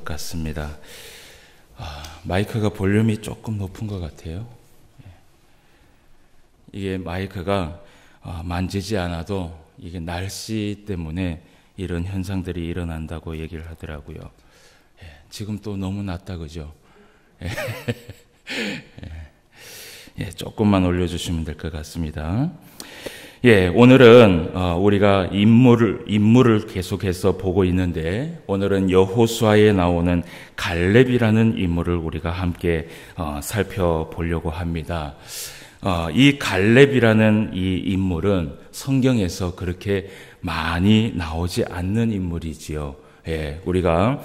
것 같습니다. 마이크가 볼륨이 조금 높은 것 같아요. 이게 마이크가 만지지 않아도 이게 날씨 때문에 이런 현상들이 일어난다고 얘기를 하더라고요. 지금 또 너무 낮다, 그죠? 조금만 올려주시면 될 것 같습니다. 오늘은 우리가 인물을 계속해서 보고 있는데, 오늘은 여호수아에 나오는 갈렙이라는 인물을 우리가 함께 살펴보려고 합니다. 이 갈렙이라는 이 인물은 성경에서 그렇게 많이 나오지 않는 인물이지요. 우리가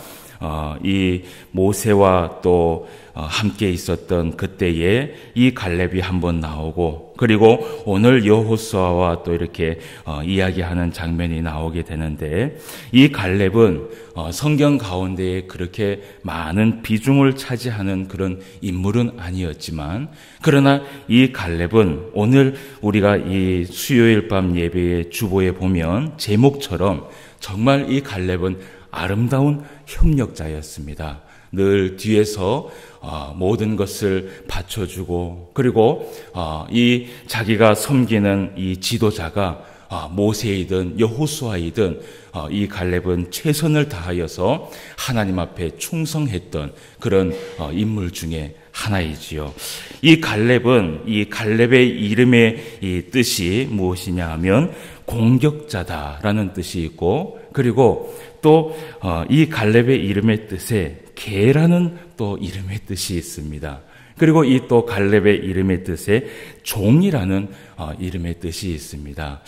이 모세와 또 함께 있었던 그때에 이 갈렙이 한번 나오고, 그리고 오늘 여호수아와 또 이렇게 이야기하는 장면이 나오게 되는데, 이 갈렙은 성경 가운데에 그렇게 많은 비중을 차지하는 그런 인물은 아니었지만, 그러나 이 갈렙은 오늘 우리가 이 수요일 밤 예배의 주보에 보면 제목처럼 정말 이 갈렙은 아름다운 협력자였습니다. 늘 뒤에서 모든 것을 받쳐주고, 그리고 이 자기가 섬기는 이 지도자가 모세이든 여호수아이든 이 갈렙은 최선을 다하여서 하나님 앞에 충성했던 그런 인물 중에 하나이지요. 이 갈렙은, 이 갈렙의 이름의 이 뜻이 무엇이냐 하면 공격자다라는 뜻이 있고, 그리고 또 이 갈렙의 이름의 뜻에 개라는 또 이름의 뜻이 있습니다. 그리고 이 또 갈렙의 이름의 뜻에 종이라는 이름의 뜻이 있습니다.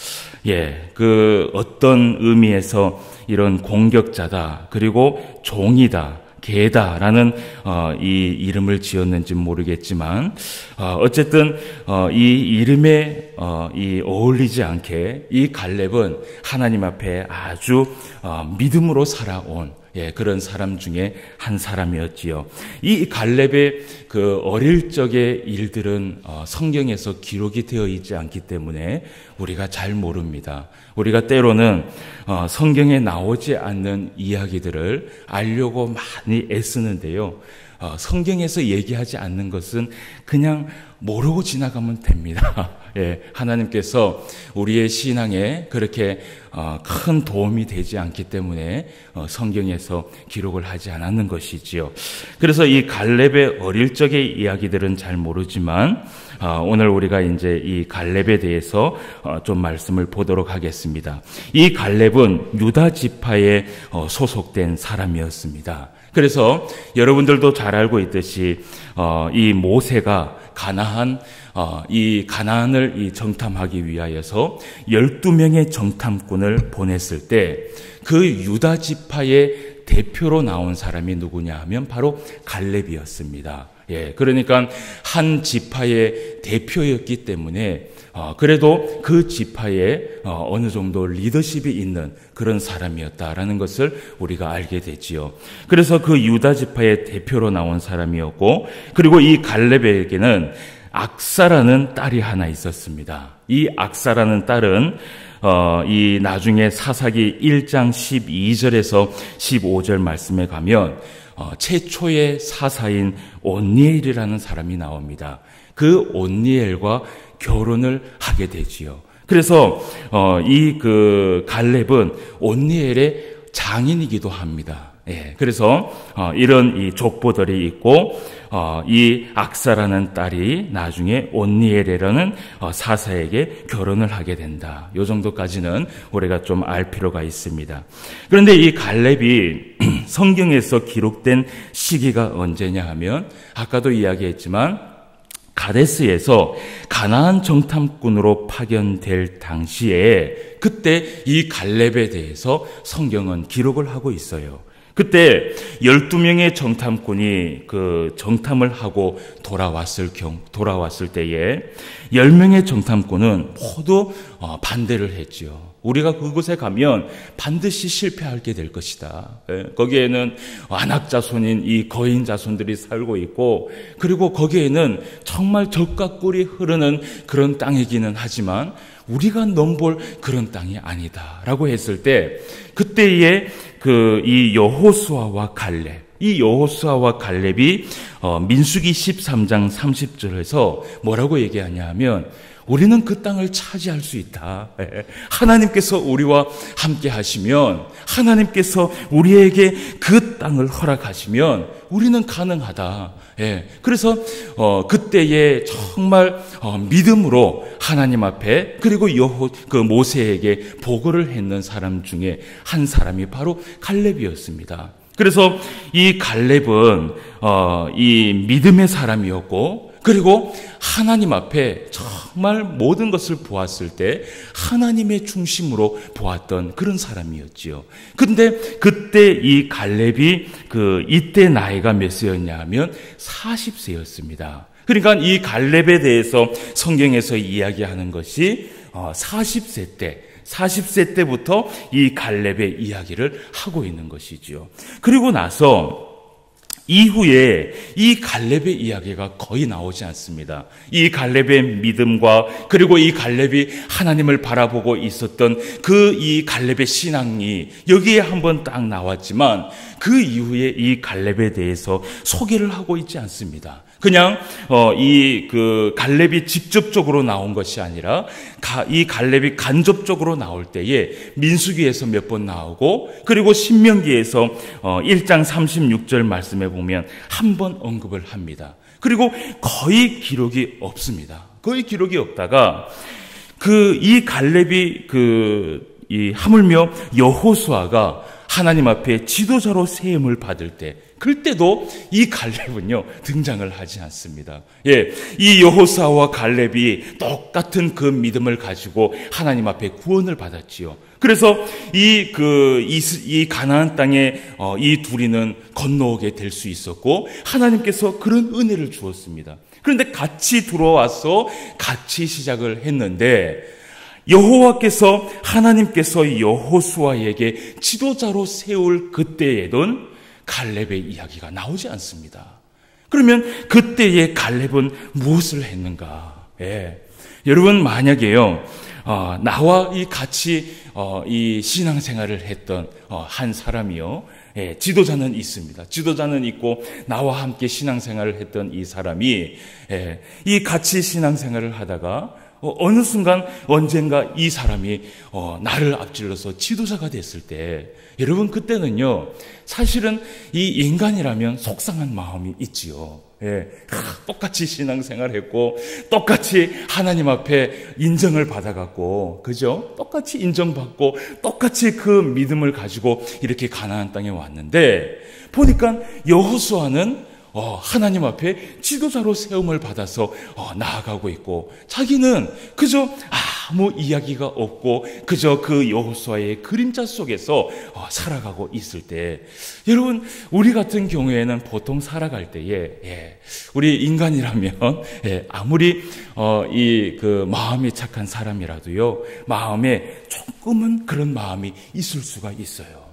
그 어떤 의미에서 이런 공격자다, 그리고 종이다, 개다라는 이 이름을 지었는지 모르겠지만, 어쨌든 이 이름에 이 어울리지 않게 이 갈렙은 하나님 앞에 아주 믿음으로 살아온 그런 사람 중에 한 사람이었지요. 이 갈렙의 그 어릴 적의 일들은 성경에서 기록이 되어 있지 않기 때문에 우리가 잘 모릅니다. 우리가 때로는 성경에 나오지 않는 이야기들을 알려고 많이 애쓰는데요. 성경에서 얘기하지 않는 것은 그냥 모르고 지나가면 됩니다. 하나님께서 우리의 신앙에 그렇게 큰 도움이 되지 않기 때문에 성경에서 기록을 하지 않았는 것이지요. 그래서 이 갈렙의 어릴 적의 이야기들은 잘 모르지만 오늘 우리가 이제 이 갈렙에 대해서 좀 말씀을 보도록 하겠습니다. 이 갈렙은 유다 지파에 소속된 사람이었습니다. 그래서 여러분들도 잘 알고 있듯이 이 모세가 가나안을 이 정탐하기 위하여서 12명의 정탐꾼을 보냈을 때 그 유다 지파의 대표로 나온 사람이 누구냐 하면 바로 갈렙이었습니다. 그러니까 한 지파의 대표였기 때문에 그래도 그 지파에 어느 정도 리더십이 있는 그런 사람이었다라는 것을 우리가 알게 되지요. 그래서 그 유다 지파의 대표로 나온 사람이었고, 그리고 이 갈렙에게는 악사라는 딸이 하나 있었습니다. 이 악사라는 딸은 이 나중에 사사기 1장 12절에서 15절 말씀에 가면 최초의 사사인 온니엘이라는 사람이 나옵니다. 그 온니엘과 결혼을 하게 되지요. 그래서 이 그 갈렙은 온니엘의 장인이기도 합니다. 그래서 이런 이 족보들이 있고, 이 악사라는 딸이 나중에 온니엘이라는 사사에게 결혼을 하게 된다. 이 정도까지는 우리가 좀 알 필요가 있습니다. 그런데 이 갈렙이 성경에서 기록된 시기가 언제냐 하면, 아까도 이야기했지만 가데스에서 가나안 정탐꾼으로 파견될 당시에 그때 이 갈렙에 대해서 성경은 기록을 하고 있어요. 그때 12명의 정탐꾼이 그 정탐을 하고 돌아왔을 때에 10명의 정탐꾼은 모두 반대를 했지요. 우리가 그곳에 가면 반드시 실패하게 될 것이다. 거기에는 안악 자손인 이 거인 자손들이 살고 있고, 그리고 거기에는 정말 젖과 꿀이 흐르는 그런 땅이기는 하지만 우리가 넘볼 그런 땅이 아니다라고 했을 때, 그때에 이 여호수아와 갈렙, 이 여호수아와 갈렙이 민수기 13장 30절에서 뭐라고 얘기하냐 하면 우리는 그 땅을 차지할 수 있다. 하나님께서 우리와 함께 하시면, 하나님께서 우리에게 그 땅을 허락하시면 우리는 가능하다. 그래서 그때에 정말 믿음으로 하나님 앞에, 그리고 모세에게 보고를 했는 사람 중에 한 사람이 바로 갈렙이었습니다. 그래서 이 갈렙은 이 믿음의 사람이었고, 그리고 하나님 앞에 정말 모든 것을 보았을 때 하나님의 중심으로 보았던 그런 사람이었지요. 근데 그때 이 갈렙이 이때 나이가 몇 세였냐 하면 40세였습니다. 그러니까 이 갈렙에 대해서 성경에서 이야기하는 것이 40세 때부터 이 갈렙의 이야기를 하고 있는 것이지요. 그리고 나서 이후에 이 갈렙의 이야기가 거의 나오지 않습니다. 이 갈렙의 믿음과, 그리고 이 갈렙이 하나님을 바라보고 있었던 이 갈렙의 신앙이 여기에 한번 딱 나왔지만 그 이후에 이 갈렙에 대해서 소개를 하고 있지 않습니다. 그냥 갈렙이 직접적으로 나온 것이 아니라 이 갈렙이 간접적으로 나올 때에 민수기에서 몇 번 나오고, 그리고 신명기에서 1장 36절 말씀에 보면 한 번 언급을 합니다. 그리고 거의 기록이 없습니다. 거의 기록이 없다가 이 갈렙이 하물며 여호수아가 하나님 앞에 지도자로 세움을 받을 때, 그때도 이 갈렙은요 등장을 하지 않습니다. 이 여호수아와 갈렙이 똑같은 그 믿음을 가지고 하나님 앞에 구원을 받았지요. 그래서 이 가나안 땅에 이 둘이는 건너오게 될 수 있었고, 하나님께서 그런 은혜를 주었습니다. 그런데 같이 들어와서 같이 시작을 했는데, 하나님께서 여호수아에게 지도자로 세울 그때에는 갈렙의 이야기가 나오지 않습니다. 그러면 그때의 갈렙은 무엇을 했는가? 여러분, 만약에요, 나와 같이 이 신앙생활을 했던 한 사람이요, 지도자는 있습니다. 지도자는 있고 나와 함께 신앙생활을 했던 이 사람이 이 같이 신앙생활을 하다가 어느 순간 언젠가 이 사람이 나를 앞질러서 지도자가 됐을 때, 여러분, 그때는요 사실은 이 인간이라면 속상한 마음이 있지요. 똑같이 신앙생활했고 똑같이 하나님 앞에 인정을 받아갖고, 그죠? 똑같이 인정받고 똑같이 그 믿음을 가지고 이렇게 가나안 땅에 왔는데, 보니까 여호수아는 하나님 앞에 지도자로 세움을 받아서 나아가고 있고, 자기는 그저 아무 이야기가 없고 그저 그 여호수아의 그림자 속에서 살아가고 있을 때, 여러분, 우리 같은 경우에는 보통 살아갈 때에 우리 인간이라면 아무리 마음이 착한 사람이라도요 마음에 조금은 그런 마음이 있을 수가 있어요.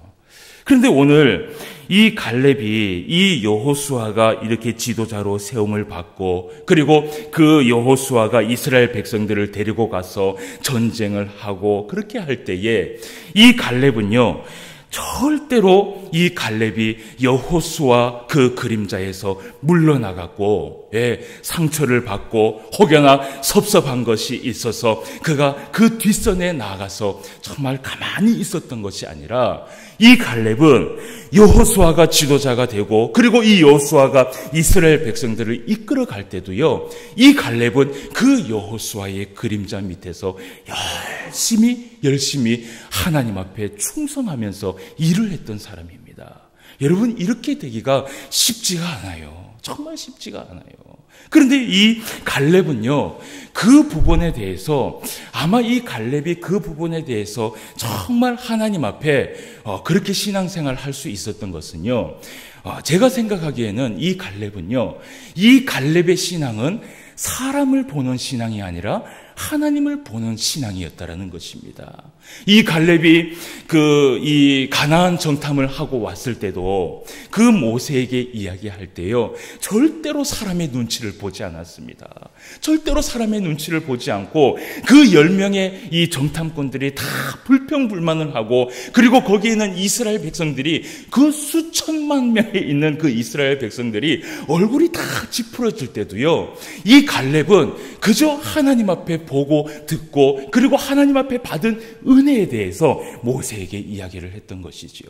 그런데 오늘 이 갈렙이, 이 여호수아가 이렇게 지도자로 세움을 받고, 그리고 그 여호수아가 이스라엘 백성들을 데리고 가서 전쟁을 하고 그렇게 할 때에 이 갈렙은요 절대로 이 갈렙이 여호수아 그 그림자에서 물러나갔고 상처를 받고 혹여나 섭섭한 것이 있어서 그가 그 뒷선에 나가서 정말 가만히 있었던 것이 아니라, 이 갈렙은 여호수아가 지도자가 되고, 그리고 이 여호수아가 이스라엘 백성들을 이끌어 갈 때도요 이 갈렙은 그 여호수아의 그림자 밑에서 열심히 하나님 앞에 충성하면서 일을 했던 사람입니다. 여러분, 이렇게 되기가 쉽지가 않아요. 정말 쉽지가 않아요. 그런데 이 갈렙은요 그 부분에 대해서, 아마 이 갈렙이 그 부분에 대해서 정말 하나님 앞에 그렇게 신앙생활을 할 수 있었던 것은요, 제가 생각하기에는 이 갈렙의 신앙은 사람을 보는 신앙이 아니라 하나님을 보는 신앙이었다라는 것입니다. 이 갈렙이 이 가나안 정탐을 하고 왔을 때도 그 모세에게 이야기할 때요, 절대로 사람의 눈치를 보지 않았습니다. 절대로 사람의 눈치를 보지 않고 그 10명의 이 정탐꾼들이 다 불평불만을 하고, 그리고 거기에 있는 이스라엘 백성들이, 그 수천만 명에 있는 그 이스라엘 백성들이 얼굴이 다 찌푸려질 때도요, 이 갈렙은 그저 하나님 앞에 보고 듣고, 그리고 하나님 앞에 받은 은혜에 대해서 모세에게 이야기를 했던 것이지요.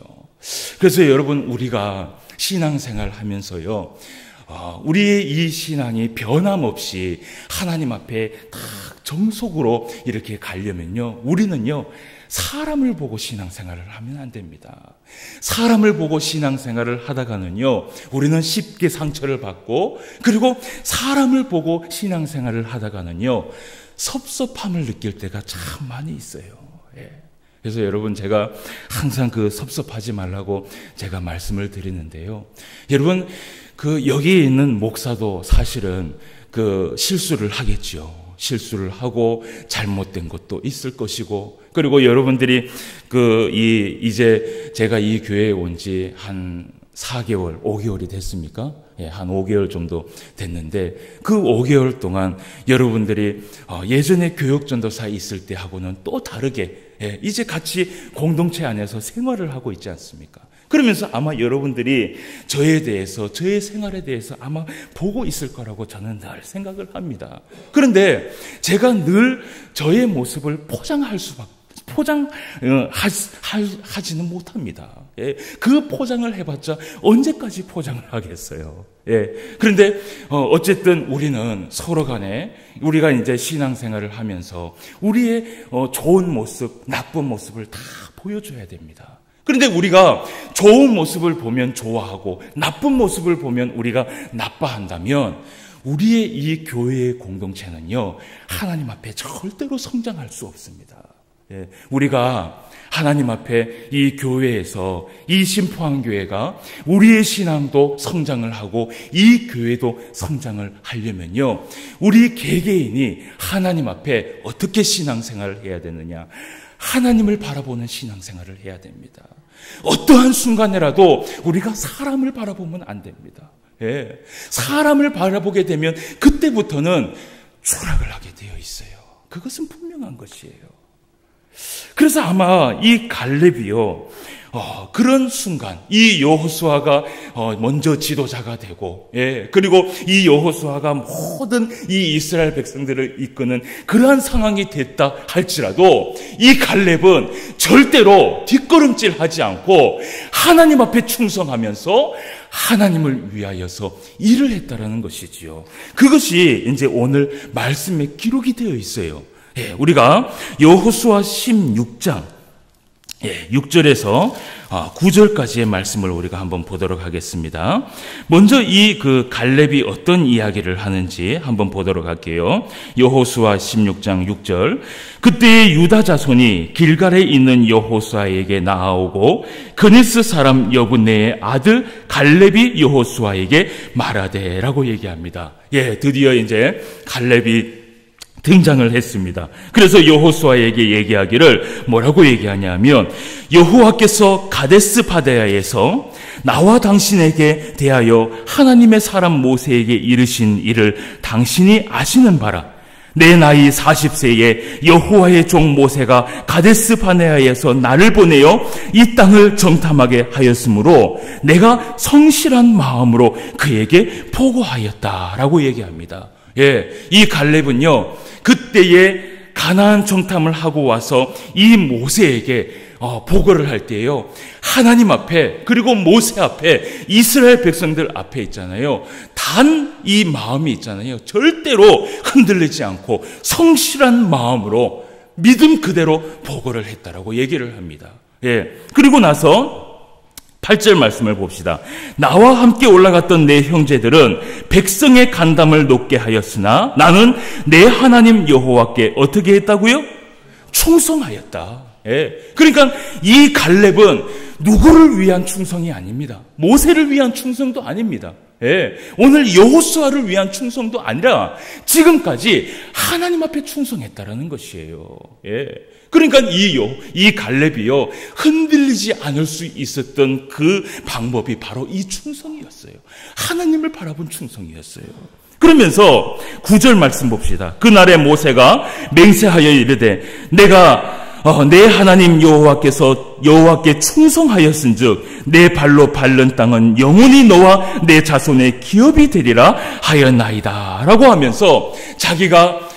그래서 여러분, 우리가 신앙생활 하면서요, 우리의 이 신앙이 변함없이 하나님 앞에 딱 정속으로 이렇게 가려면요, 우리는요, 사람을 보고 신앙생활을 하면 안 됩니다. 사람을 보고 신앙생활을 하다가는요, 우리는 쉽게 상처를 받고, 그리고 사람을 보고 신앙생활을 하다가는요, 섭섭함을 느낄 때가 참 많이 있어요. 그래서 여러분, 제가 항상 그 섭섭하지 말라고 제가 말씀을 드리는데요, 여러분, 여기에 있는 목사도 사실은 실수를 하겠죠. 실수를 하고 잘못된 것도 있을 것이고, 그리고 여러분들이 이제 제가 이 교회에 온 지 한 4개월, 5개월이 됐습니까? 한 5개월 정도 됐는데, 그 5개월 동안 여러분들이 예전에 교육전도사 있을 때하고는 또 다르게 이제 같이 공동체 안에서 생활을 하고 있지 않습니까? 그러면서 아마 여러분들이 저에 대해서, 저의 생활에 대해서 아마 보고 있을 거라고 저는 늘 생각을 합니다. 그런데 제가 늘 저의 모습을 포장하지는 못합니다. 그 포장을 해봤자 언제까지 포장을 하겠어요. 그런데 어쨌든 우리는 서로 간에, 우리가 이제 신앙생활을 하면서 우리의 좋은 모습, 나쁜 모습을 다 보여줘야 됩니다. 그런데 우리가 좋은 모습을 보면 좋아하고 나쁜 모습을 보면 우리가 나빠한다면 우리의 이 교회의 공동체는요, 하나님 앞에 절대로 성장할 수 없습니다. 우리가 하나님 앞에 이 교회에서, 이 심포한교회가 우리의 신앙도 성장을 하고 이 교회도 성장을 하려면요, 우리 개개인이 하나님 앞에 어떻게 신앙생활을 해야 되느냐, 하나님을 바라보는 신앙생활을 해야 됩니다. 어떠한 순간에라도 우리가 사람을 바라보면 안 됩니다. 사람을 바라보게 되면 그때부터는 추락을 하게 되어 있어요. 그것은 분명한 것이에요. 그래서 아마 이 갈렙이요, 그런 순간 이 여호수아가 먼저 지도자가 되고, 그리고 이 여호수아가 모든 이 이스라엘 백성들을 이끄는 그러한 상황이 됐다 할지라도 이 갈렙은 절대로 뒷걸음질하지 않고 하나님 앞에 충성하면서 하나님을 위하여서 일을 했다라는 것이지요. 그것이 이제 오늘 말씀에 기록이 되어 있어요. 우리가 여호수아 16장 6절에서 9절까지의 말씀을 우리가 한번 보도록 하겠습니다. 먼저 이 갈렙이 어떤 이야기를 하는지 한번 보도록 할게요. 여호수아 16장 6절. 그때의 유다 자손이 길갈에 있는 여호수아에게 나아오고 그니스 사람 여분네의 아들 갈렙이 여호수아에게 말하되라고 얘기합니다. 드디어 이제 갈렙이 등장을 했습니다. 그래서 여호수아에게 얘기하기를 뭐라고 얘기하냐면, 여호와께서 가데스 바네아에서 나와 당신에게 대하여 하나님의 사람 모세에게 이르신 일을 당신이 아시는 바라. 내 나이 40세에 여호와의 종 모세가 가데스 바네아에서 나를 보내어 이 땅을 정탐하게 하였으므로 내가 성실한 마음으로 그에게 보고하였다라고 얘기합니다. 이 갈렙은요, 그때에 가나안 정탐을 하고 와서 이 모세에게 보고를 할 때요, 하나님 앞에, 그리고 모세 앞에, 이스라엘 백성들 앞에 있잖아요, 단 이 마음이 있잖아요, 절대로 흔들리지 않고 성실한 마음으로 믿음 그대로 보고를 했다라고 얘기를 합니다. 그리고 나서 8절 말씀을 봅시다. 나와 함께 올라갔던 내 형제들은 백성의 간담을 높게 하였으나 나는 내 하나님 여호와께 어떻게 했다고요? 충성하였다. 예. 그러니까 이 갈렙은 누구를 위한 충성이 아닙니다. 모세를 위한 충성도 아닙니다. 예. 오늘 여호수아를 위한 충성도 아니라 지금까지 하나님 앞에 충성했다라는 것이에요. 예. 그러니까 이 갈렙이요, 흔들리지 않을 수 있었던 그 방법이 바로 이 충성이었어요. 하나님을 바라본 충성이었어요. 그러면서 9절 말씀 봅시다. 그날에 모세가 맹세하여 이르되 내가 내 하나님 여호와께 충성하였은즉 내 발로 밟는 땅은 영원히 너와 내 자손의 기업이 되리라 하였나이다 라고 하면서 자기가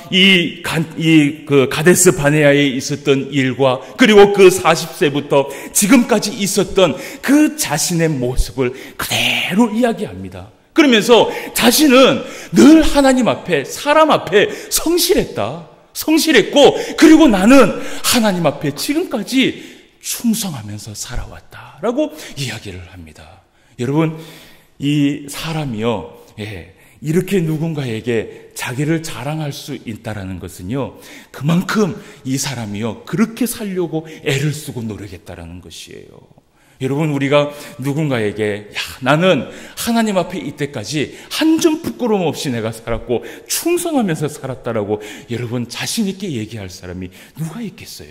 그 가데스 바네아에 있었던 일과 그리고 그 40세부터 지금까지 있었던 그 자신의 모습을 그대로 이야기합니다. 그러면서 자신은 늘 하나님 앞에, 사람 앞에 성실했고, 그리고 나는 하나님 앞에 지금까지 충성하면서 살아왔다라고 이야기를 합니다. 여러분, 이 사람이요, 이렇게 누군가에게 자기를 자랑할 수 있다라는 것은요, 그만큼 이 사람이요, 그렇게 살려고 애를 쓰고 노력했다라는 것이에요. 여러분, 우리가 누군가에게 나는 하나님 앞에 이때까지 한 점 부끄러움 없이 내가 살았고 충성하면서 살았다라고 여러분 자신 있게 얘기할 사람이 누가 있겠어요?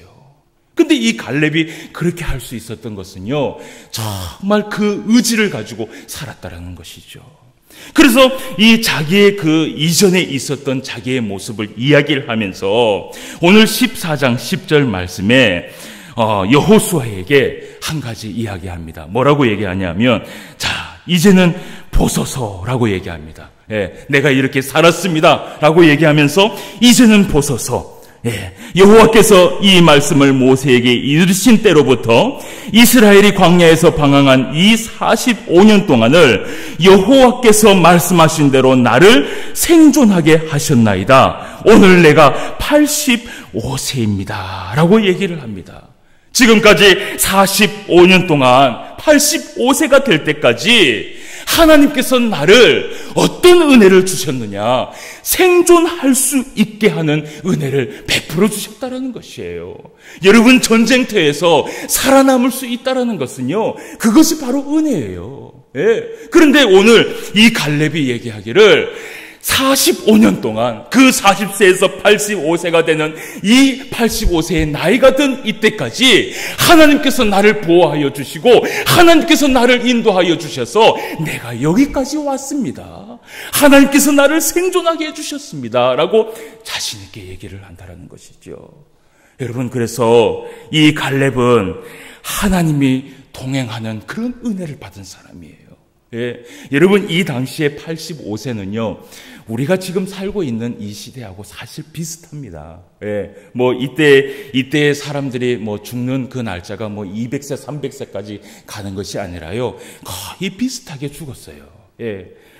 근데 이 갈렙이 그렇게 할 수 있었던 것은요, 정말 그 의지를 가지고 살았다라는 것이죠. 그래서 이 자기의 그 이전에 있었던 자기의 모습을 이야기를 하면서 오늘 14장 10절 말씀에 여호수아에게 한 가지 이야기합니다. 뭐라고 얘기하냐면, 자, 이제는 보소서라고 얘기합니다. 내가 이렇게 살았습니다 라고 얘기하면서 이제는 보소서. 여호와께서 이 말씀을 모세에게 이르신 때로부터 이스라엘이 광야에서 방황한 이 45년 동안을 여호와께서 말씀하신 대로 나를 생존하게 하셨나이다. 오늘 내가 85세입니다 라고 얘기를 합니다. 지금까지 45년 동안 85세가 될 때까지 하나님께서 나를 어떤 은혜를 주셨느냐, 생존할 수 있게 하는 은혜를 베풀어 주셨다는 것이에요. 여러분, 전쟁터에서 살아남을 수 있다는 것은요, 그것이 바로 은혜예요. 그런데 오늘 이 갈렙이 얘기하기를 45년 동안 그 40세에서 85세가 되는 이 85세의 나이가 든 이때까지 하나님께서 나를 보호하여 주시고 하나님께서 나를 인도하여 주셔서 내가 여기까지 왔습니다. 하나님께서 나를 생존하게 해주셨습니다 라고 자신 있게 얘기를 한다는 것이죠. 여러분, 그래서 이 갈렙은 하나님이 동행하는 그런 은혜를 받은 사람이에요. 여러분, 이 당시에 85세는요, 우리가 지금 살고 있는 이 시대하고 사실 비슷합니다. 뭐 이때 사람들이 뭐 죽는 그 날짜가 뭐 200세, 300세까지 가는 것이 아니라요, 거의 비슷하게 죽었어요.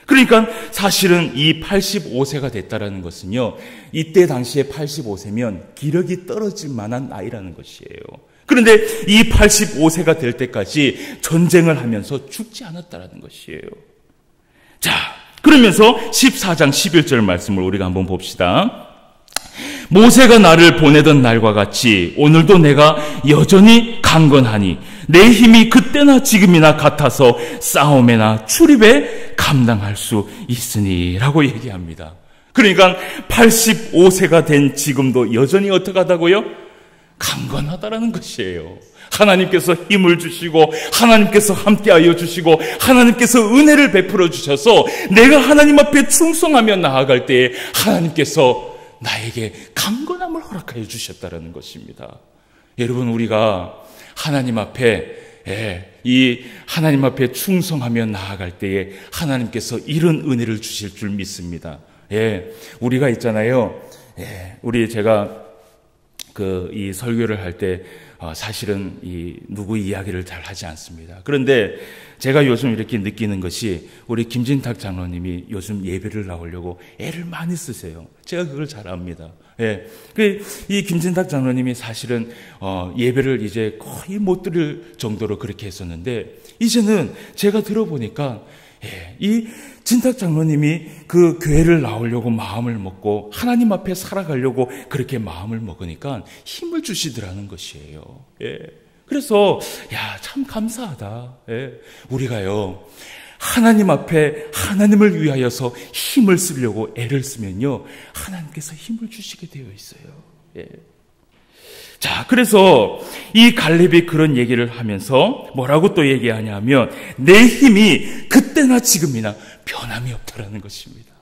그러니까 사실은 이 85세가 됐다라는 것은요, 이때 당시에 85세면 기력이 떨어질 만한 나이라는 것이에요. 그런데 이 85세가 될 때까지 전쟁을 하면서 죽지 않았다라는 것이에요. 자, 그러면서 14장 11절 말씀을 우리가 한번 봅시다. 모세가 나를 보내던 날과 같이 오늘도 내가 여전히 강건하니 내 힘이 그때나 지금이나 같아서 싸움에나 출입에 감당할 수 있으니 라고 얘기합니다. 그러니까 85세가 된 지금도 여전히 어떻게 하다고요? 강건하다라는 것이에요. 하나님께서 힘을 주시고 하나님께서 함께하여 주시고 하나님께서 은혜를 베풀어 주셔서 내가 하나님 앞에 충성하며 나아갈 때에 하나님께서 나에게 강건함을 허락하여 주셨다는 것입니다. 여러분, 우리가 하나님 앞에 하나님 앞에 충성하며 나아갈 때에 하나님께서 이런 은혜를 주실 줄 믿습니다. 우리가 있잖아요. 제가 이 설교를 할 때 사실은 누구 이야기를 잘 하지 않습니다. 그런데 제가 요즘 이렇게 느끼는 것이 우리 김진탁 장로님이 요즘 예배를 나오려고 애를 많이 쓰세요. 제가 그걸 잘 압니다. 예. 이 김진탁 장로님이 사실은, 예배를 이제 거의 못 드릴 정도로 그렇게 했었는데, 이제는 제가 들어보니까, 예, 이 진탁 장로님이 그 교회를 나오려고 마음을 먹고, 하나님 앞에 살아가려고 그렇게 마음을 먹으니까 힘을 주시더라는 것이에요. 예. 그래서, 참 감사하다. 예. 우리가요, 하나님 앞에 하나님을 위하여서 힘을 쓰려고 애를 쓰면요, 하나님께서 힘을 주시게 되어 있어요. 예. 자, 그래서 이 갈렙이 그런 얘기를 하면서 뭐라고 또 얘기하냐면, 내 힘이 그때나 지금이나 변함이 없다라는 것입니다.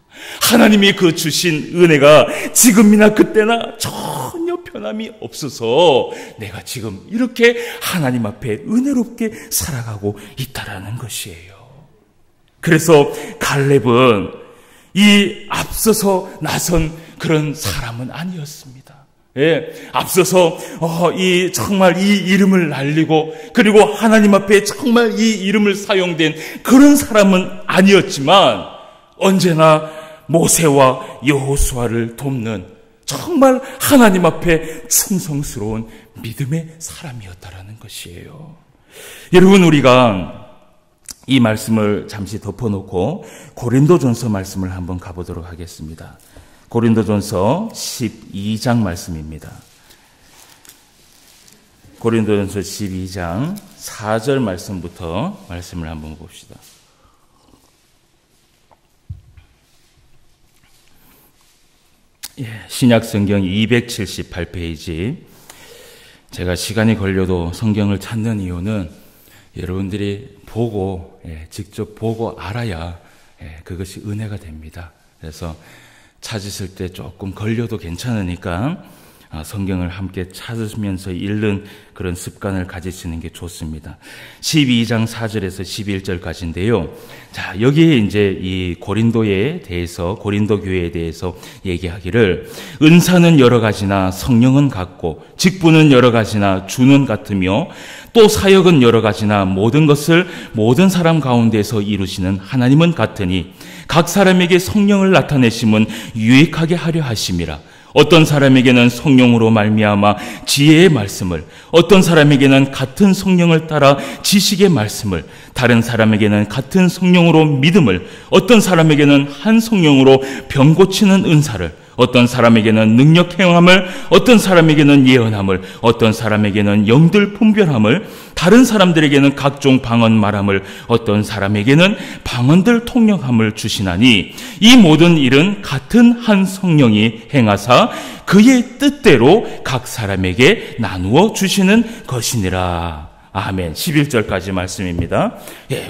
하나님이 그 주신 은혜가 지금이나 그때나 전혀 변함이 없어서 내가 지금 이렇게 하나님 앞에 은혜롭게 살아가고 있다라는 것이에요. 그래서 갈렙은 이 앞서서 나선 그런 사람은 아니었습니다. 예, 앞서서 정말 이 이름을 날리고 그리고 하나님 앞에 정말 이 이름을 사용된 그런 사람은 아니었지만 언제나 모세와 여호수아를 돕는 정말 하나님 앞에 충성스러운 믿음의 사람이었다라는 것이에요. 여러분, 우리가 이 말씀을 잠시 덮어놓고 고린도전서 말씀을 한번 가보도록 하겠습니다. 고린도전서 12장 말씀입니다. 고린도전서 12장 4절 말씀부터 말씀을 한번 봅시다. 신약성경 278페이지. 제가 시간이 걸려도 성경을 찾는 이유는 여러분들이 보고, 직접 보고 알아야 그것이 은혜가 됩니다. 그래서 찾으실 때 조금 걸려도 괜찮으니까 성경을 함께 찾으면서 읽는 그런 습관을 가지시는 게 좋습니다. 12장 4절에서 11절까지인데요. 자, 여기에 이제 이 고린도에 대해서, 고린도 교회에 대해서 얘기하기를, 은사는 여러 가지나 성령은 같고, 직분은 여러 가지나 주는 같으며, 또 사역은 여러 가지나 모든 것을 모든 사람 가운데서 이루시는 하나님은 같으니, 각 사람에게 성령을 나타내심은 유익하게 하려 하심이라. 어떤 사람에게는 성령으로 말미암아 지혜의 말씀을, 어떤 사람에게는 같은 성령을 따라 지식의 말씀을, 다른 사람에게는 같은 성령으로 믿음을, 어떤 사람에게는 한 성령으로 병 고치는 은사를, 어떤 사람에게는 능력 행함을, 어떤 사람에게는 예언함을, 어떤 사람에게는 영들 분별함을, 다른 사람들에게는 각종 방언 말함을, 어떤 사람에게는 방언들 통역함을 주시나니, 이 모든 일은 같은 한 성령이 행하사 그의 뜻대로 각 사람에게 나누어 주시는 것이니라. 아멘. 11절까지 말씀입니다.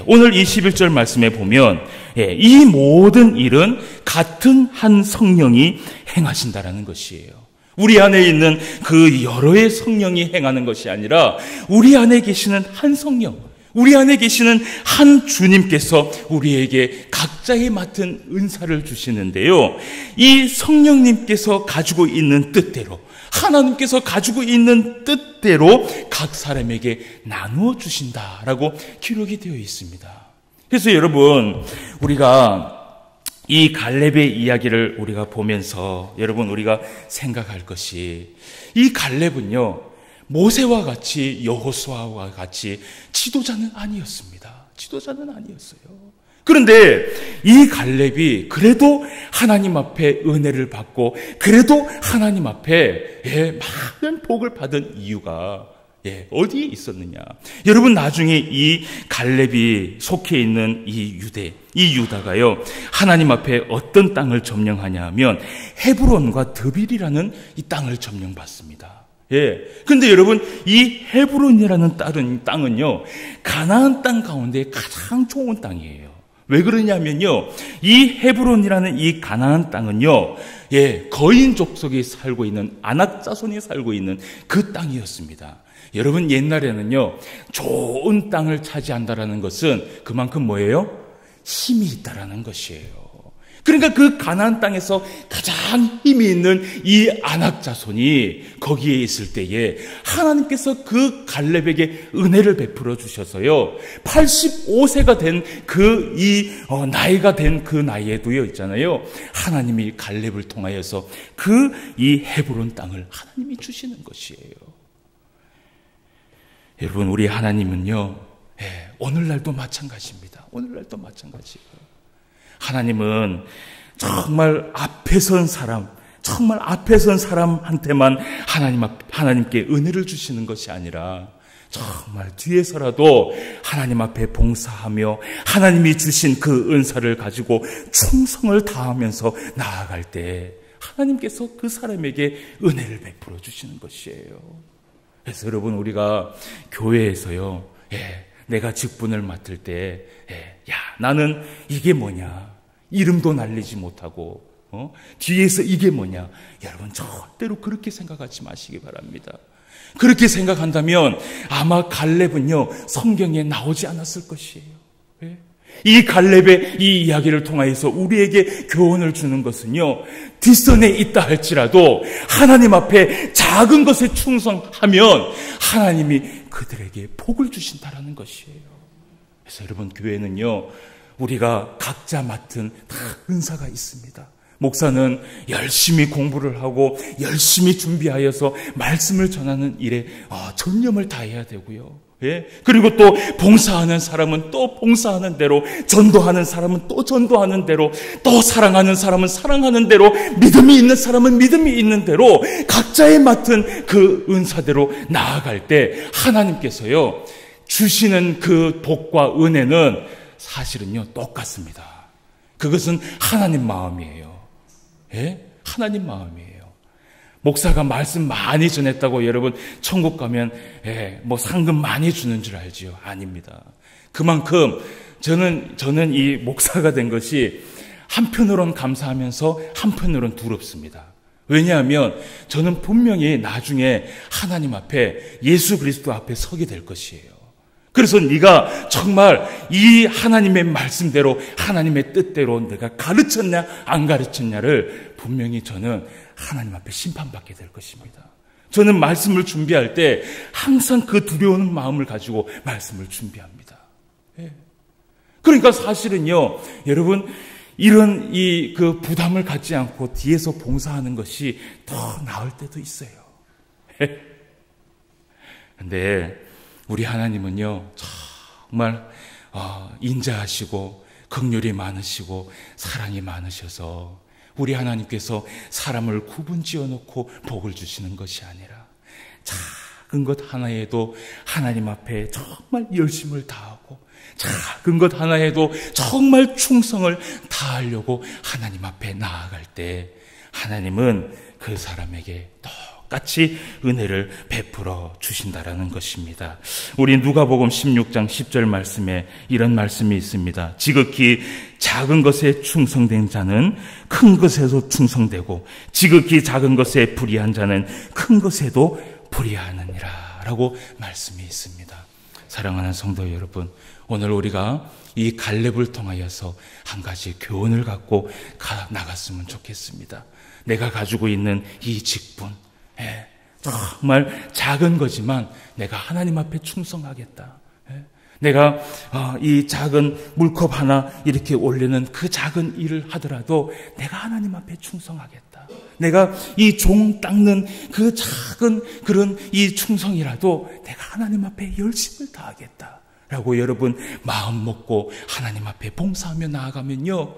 오늘 이 11절 말씀에 보면 이 모든 일은 같은 한 성령이 행하신다라는 것이에요. 우리 안에 있는 그 여러의 성령이 행하는 것이 아니라 우리 안에 계시는 한 성령, 우리 안에 계시는 한 주님께서 우리에게 각자의 맡은 은사를 주시는데요, 이 성령님께서 가지고 있는 뜻대로, 하나님께서 가지고 있는 뜻대로 각 사람에게 나누어 주신다라고 기록이 되어 있습니다. 그래서 여러분, 우리가 이 갈렙의 이야기를 우리가 보면서 여러분, 우리가 생각할 것이, 이 갈렙은요, 모세와 같이, 여호수아와 같이 지도자는 아니었습니다. 지도자는 아니었어요. 그런데 이 갈렙이 그래도 하나님 앞에 은혜를 받고, 그래도 하나님 앞에 많은 복을 받은 이유가 어디에 있었느냐? 여러분, 나중에 이 갈렙이 속해 있는 이 유다가요, 하나님 앞에 어떤 땅을 점령하냐 하면 헤브론과 드빌이라는 이 땅을 점령받습니다. 근데 여러분, 이 헤브론이라는 땅은요, 가나안 땅 가운데 가장 좋은 땅이에요. 왜 그러냐면요, 이 헤브론이라는 이 가나안 땅은요, 거인 족속이 살고 있는, 아낙 자손이 살고 있는 그 땅이었습니다. 여러분, 옛날에는요, 좋은 땅을 차지한다라는 것은 그만큼 뭐예요? 힘이 있다라는 것이에요. 그러니까 그 가나안 땅에서 가장 힘이 있는 이 아낙 자손이 거기에 있을 때에 하나님께서 그 갈렙에게 은혜를 베풀어 주셔서요, 85세가 된 나이가 된 그 나이에도요 있잖아요, 하나님이 갈렙을 통하여서 이 헤브론 땅을 하나님이 주시는 것이에요. 여러분, 우리 하나님은요, 오늘날도 마찬가지입니다. 오늘날도 마찬가지예요. 하나님은 정말 앞에 선 사람한테만 하나님께 은혜를 주시는 것이 아니라 정말 뒤에서라도 하나님 앞에 봉사하며 하나님이 주신 그 은사를 가지고 충성을 다하면서 나아갈 때 하나님께서 그 사람에게 은혜를 베풀어 주시는 것이에요. 그래서 여러분, 우리가 교회에서요, 내가 직분을 맡을 때, 나는 이게 뭐냐, 이름도 날리지 못하고, 뒤에서 이게 뭐냐, 여러분 절대로 그렇게 생각하지 마시기 바랍니다. 그렇게 생각한다면 아마 갈렙은요, 성경에 나오지 않았을 것이에요. 이 갈렙의 이 이야기를 통하여서 우리에게 교훈을 주는 것은요, 뒷선에 있다 할지라도 하나님 앞에 작은 것에 충성하면 하나님이 그들에게 복을 주신다라는 것이에요. 그래서 여러분, 교회는요, 우리가 각자 맡은 다 은사가 있습니다. 목사는 열심히 공부를 하고 열심히 준비하여서 말씀을 전하는 일에 전념을 다해야 되고요. 그리고 또 봉사하는 사람은 또 봉사하는 대로, 전도하는 사람은 또 전도하는 대로, 또 사랑하는 사람은 사랑하는 대로, 믿음이 있는 사람은 믿음이 있는 대로 각자의 맡은 그 은사대로 나아갈 때 하나님께서요, 주시는 그 복과 은혜는 사실은요 똑같습니다. 그것은 하나님 마음이에요. 하나님 마음이에요. 목사가 말씀 많이 전했다고 여러분 천국 가면 상금 많이 주는 줄 알지요? 아닙니다. 그만큼 저는 이 목사가 된 것이 한편으로는 감사하면서 한편으로는 두렵습니다. 왜냐하면 저는 분명히 나중에 하나님 앞에, 예수 그리스도 앞에 서게 될 것이에요. 그래서 네가 정말 이 하나님의 말씀대로, 하나님의 뜻대로 내가 가르쳤냐 안 가르쳤냐를 분명히 저는 하나님 앞에 심판받게 될 것입니다. 저는 말씀을 준비할 때 항상 그 두려운 마음을 가지고 말씀을 준비합니다. 그러니까 사실은요, 여러분, 이런 그 부담을 갖지 않고 뒤에서 봉사하는 것이 더 나을 때도 있어요. 근데 우리 하나님은요, 정말 인자하시고 긍휼이 많으시고 사랑이 많으셔서 우리 하나님께서 사람을 구분지어 놓고 복을 주시는 것이 아니라 작은 것 하나에도 하나님 앞에 정말 열심을 다하고, 작은 것 하나에도 정말 충성을 다하려고 하나님 앞에 나아갈 때 하나님은 그 사람에게 똑같이 은혜를 베풀어 주신다라는 것입니다. 우리 누가복음 16장 10절 말씀에 이런 말씀이 있습니다. 지극히 작은 것에 충성된 자는 큰 것에도 충성되고, 지극히 작은 것에 불의한 자는 큰 것에도 불의하느니라 라고 말씀이 있습니다. 사랑하는 성도 여러분, 오늘 우리가 이 갈렙을 통하여서 한 가지 교훈을 갖고 나갔으면 좋겠습니다. 내가 가지고 있는 이 직분, 정말 작은 거지만 내가 하나님 앞에 충성하겠다. 내가 이 작은 물컵 하나 이렇게 올리는 그 작은 일을 하더라도 내가 하나님 앞에 충성하겠다. 내가 이 종 닦는 그 작은 그런 이 충성이라도 내가 하나님 앞에 열심을 다하겠다 라고 여러분 마음 먹고 하나님 앞에 봉사하며 나아가면요,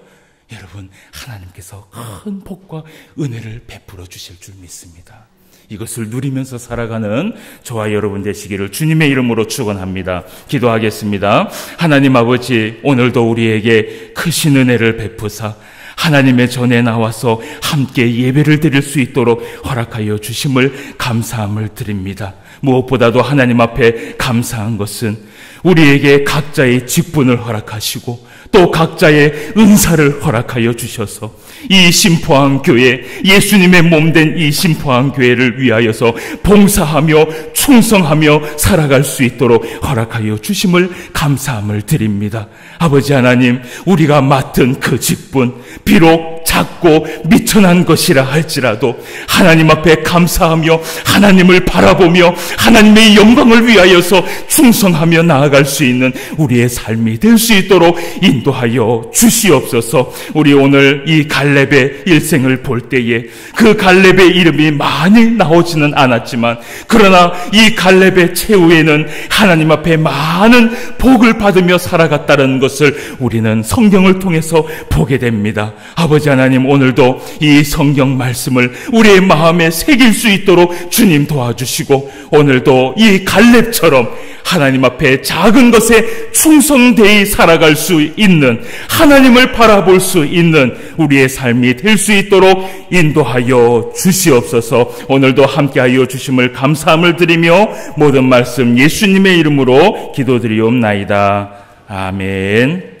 여러분 하나님께서 큰 복과 은혜를 베풀어 주실 줄 믿습니다. 이것을 누리면서 살아가는 저와 여러분 되시기를 주님의 이름으로 축원합니다. 기도하겠습니다. 하나님 아버지, 오늘도 우리에게 크신 은혜를 베푸사 하나님의 전에 나와서 함께 예배를 드릴 수 있도록 허락하여 주심을 감사함을 드립니다. 무엇보다도 하나님 앞에 감사한 것은 우리에게 각자의 직분을 허락하시고 또 각자의 은사를 허락하여 주셔서 이 신포항 교회, 예수님의 몸된 이 신포항 교회를 위하여서 봉사하며 충성하며 살아갈 수 있도록 허락하여 주심을 감사함을 드립니다. 아버지 하나님, 우리가 맡은 그 직분, 비록 작고 미천한 것이라 할지라도 하나님 앞에 감사하며 하나님을 바라보며 하나님의 영광을 위하여서 충성하며 나아갈 수 있는 우리의 삶이 될 수 있도록 인도하여 주시옵소서. 우리 오늘 이 갈렙의 일생을 볼 때에 그 갈렙의 이름이 많이 나오지는 않았지만, 그러나 이 갈렙의 최후에는 하나님 앞에 많은 복을 받으며 살아갔다는 것을 우리는 성경을 통해서 보게 됩니다. 아버지 하나님, 오늘도 이 성경 말씀을 우리의 마음에 새길 수 있도록 주님 도와주시고, 오늘도 이 갈렙처럼 하나님 앞에 작은 것에 충성되이 살아갈 수 있는, 하나님을 바라볼 수 있는 우리의 삶이 될 수 있도록 인도하여 주시옵소서. 오늘도 함께하여 주심을 감사함을 드리며 모든 말씀 예수님의 이름으로 기도드리옵나이다. 아멘.